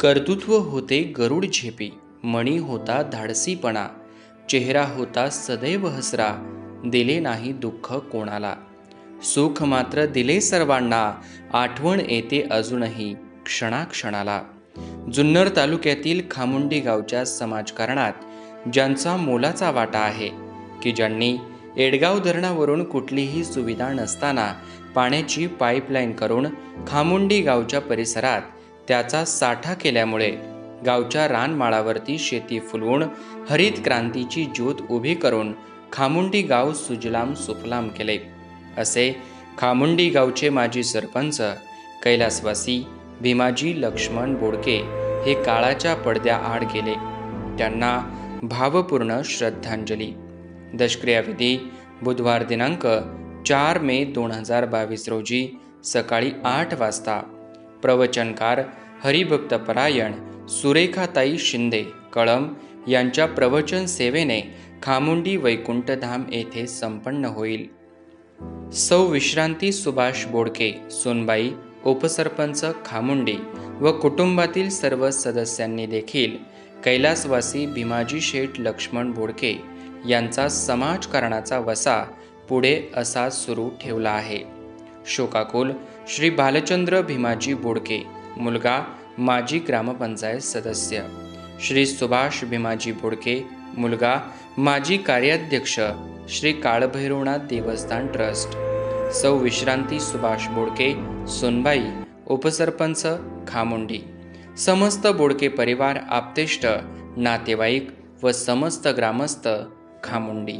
कर्तृत्व होते गरुड झेपी, मणी होता धाडसीपणा, चेहरा होता सदैव हसरा, दिले नाही दुःख कोणाला. सुख मात्र दिले सर्वांना, आठवण येते अजूनही क्षणाक्षणाला. जुन्नर तालुक्यातील खामुंडी गावच्या समाजकारणात ज्यांचा मोलाचा वाटा आहे, की ज्यांनी एडगाव धरणावरून कुठलीही सुविधा नसताना पाण्याची पाईपलाईन करून खामुंडी गावच्या परिसरात त्याचा साठा केल्यामुळे गावच्या रानमाळावरती शेती फुलवून हरित क्रांतीची ज्योत उभी करून खामुंडी गाव सुजलाम सुफलाम केले. असे खामुंडी गावचे माजी सरपंच कैलासवासी भीमाजी लक्ष्मण बोडके हे काळाच्या पडद्याआड गेले. त्यांना भावपूर्ण श्रद्धांजली. दशक्रियाविधी बुधवार दिनांक 4 मे 2022 रोजी सकाळी 8 वाजता. प्रवचनकार हरिभक्तपरायण सुरेखाताई शिंदे कळम यांच्या प्रवचन सेवेने खामुंडी वैकुंठधाम येथे संपन्न होईल. सौ विश्रांती सुभाष बोडके सोनबाई उपसरपंच खामुंडी व कुटुंबातील सर्व सदस्यांनी देखील कैलासवासी भीमाजी शेठ लक्ष्मण बोडके यांचा समाजकारणाचा वसा पुढे असा सुरू ठेवला आहे. शोकाकुल श्री बालचंद्र भीमाजी बोडके मुलगा माजी ग्रामपंचायत सदस्य, श्री सुभाष भीमाजी बोडके मुलगा माजी कार्याध्यक्ष श्री काळभैरवनाथ देवस्थान ट्रस्ट, सौ विश्रांती सुभाष बोडके सोनबाई उपसरपंच खामुंडी, समस्त बोडके परिवार, आप्तेष्ट, नातेवाईक व समस्त ग्रामस्थ खामुंडी.